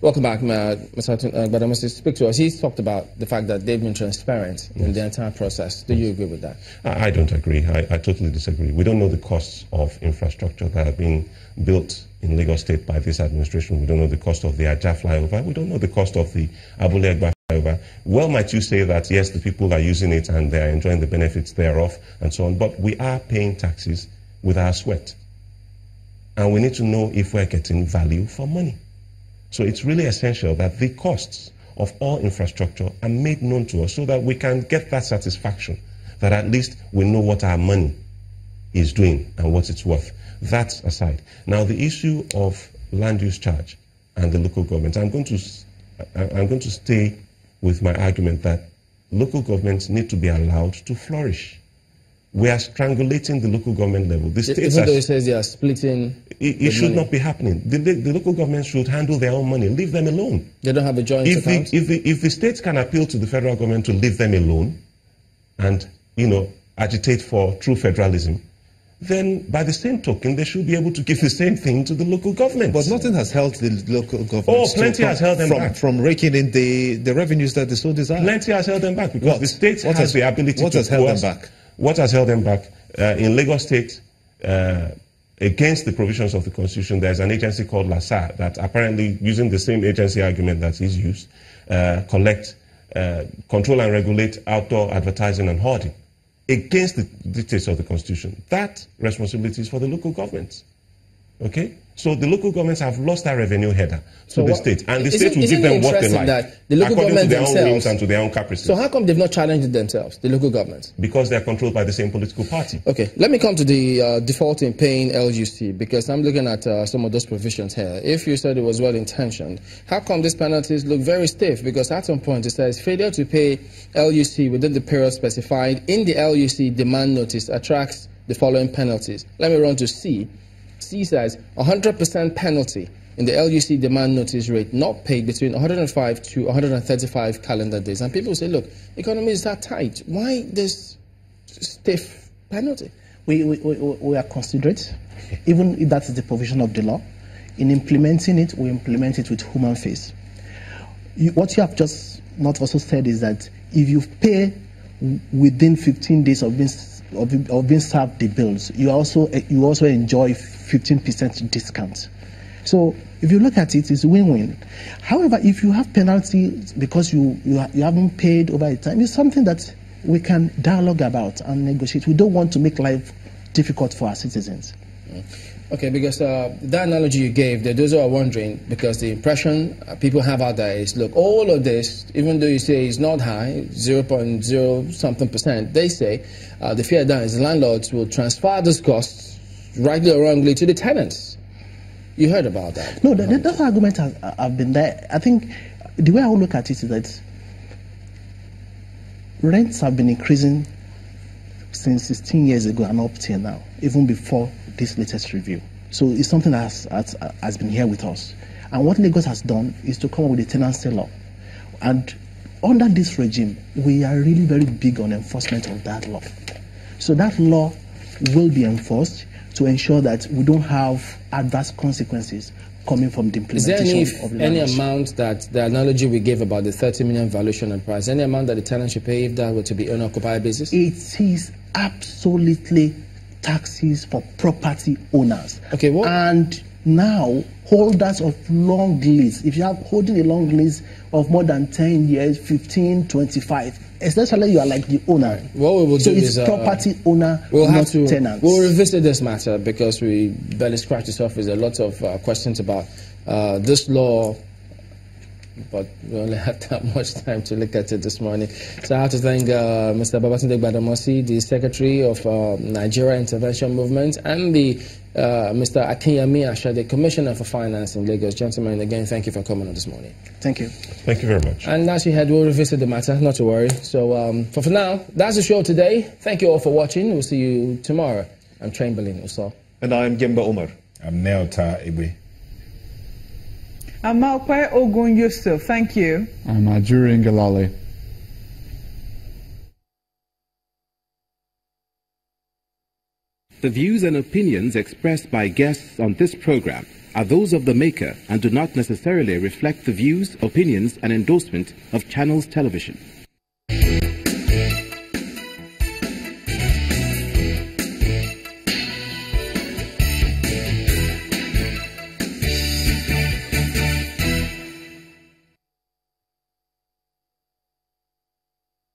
Welcome back, Mr. Gbadamosi. Speak to us. He's talked about the fact that they've been transparent in the entire process. Do you agree with that? I don't agree. I totally disagree. We don't know the costs of infrastructure that are being built in Lagos State by this administration. We don't know the cost of the Ajah flyover. We don't know the cost of the Abule Egba flyover. Well, might you say that, yes, the people are using it and they are enjoying the benefits thereof and so on, but we are paying taxes with our sweat. And we need to know if we're getting value for money. So it's really essential that the costs of all infrastructure are made known to us so that we can get that satisfaction, that at least we know what our money is doing and what it's worth. That aside. Now, the issue of land use charge and the local government, I'm going to stay with my argument that local governments need to be allowed to flourish. We are strangulating the local government level. The states even though it says they are splitting, it should not be happening. The local governments should handle their own money. Leave them alone. They don't have a joint account? If the states can appeal to the federal government to leave them alone and, agitate for true federalism, then by the same token, they should be able to give the same thing to the local government. But nothing has held the local government. Oh, plenty has held them back. From raking in the revenues that they so desire. Plenty has held them back because the state has the ability to... What has held them back? What has held them back? In Lagos State, against the provisions of the Constitution, there's an agency called LASA that apparently, using the same agency argument that is used, control and regulate outdoor advertising and hoarding against the dictates of the Constitution. That responsibility is for the local governments. Okay? So the local governments have lost that revenue header to the state, and the state will give them what they like, that the local according to their themselves, own whims and to their own caprices. So how come they've not challenged it themselves, the local governments? Because they are controlled by the same political party. Okay, let me come to the default in paying LUC, because I'm looking at some of those provisions here. If you said it was well-intentioned, how come these penalties look very stiff? Because at some point it says failure to pay LUC within the period specified in the LUC demand notice attracts the following penalties. Let me run to C. C says 100% penalty in the LUC demand notice rate not paid between 105 to 135 calendar days. And people say, look, economy is that tight. Why this stiff penalty? We are considerate, even if that is the provision of the law. In implementing it, we implement it with human face. What you have just not also said is that if you pay within 15 days of being served the bills, you also enjoy 15% discount. So if you look at it, it's win-win. However, if you have penalty because you haven't paid over a time, it's something that we can dialogue about and negotiate. We don't want to make life difficult for our citizens. Okay, because that analogy you gave, those who are wondering, because the impression people have out there is, look, all of this, even though you say it's not high, 0.0 something percent, they say the fear down is the landlords will transfer those costs, rightly or wrongly, to the tenants. You heard about that? No, that argument have been there. I think the way I would look at it is that rents have been increasing since 16 years ago and up till now, even before this latest review. So it's something that has been here with us. And what Lagos has done is to come up with a tenancy law. And under this regime, we are really very big on enforcement of that law. So that law will be enforced to ensure that we don't have adverse consequences coming from the implementation of the any amount that the analogy we gave about the 30 million valuation and price, any amount that the tenant should pay if that were to be owner-occupied basis? It is absolutely taxes for property owners. Okay, what? And now, holders of long lease, if you are holding a long lease of more than 10 years, 15, 25, essentially you are like the owner. What we will do is property owner, not tenants. We'll revisit this matter because we barely scratched the surface. There are lots of questions about this law, but we only have that much time to look at it this morning. So I have to thank Mr. Babatunde Gbadamosi, the Secretary of Nigeria Intervention Movement, and the Mr. Akinyemi Asha, the Commissioner for Finance in Lagos. Gentlemen, again, thank you for coming on this morning. Thank you. Thank you very much. And as you heard, we'll revisit the matter, not to worry. So for now, that's the show today. Thank you all for watching. We'll see you tomorrow. I'm Chamberlain Uso. And I'm Gemba Omar. I'm Neota Ibe. I'm Malkwe Ogun Yusuf. Thank you. I'm Ajuri Ngalale. The views and opinions expressed by guests on this program are those of the maker and do not necessarily reflect the views, opinions, and endorsement of Channels Television.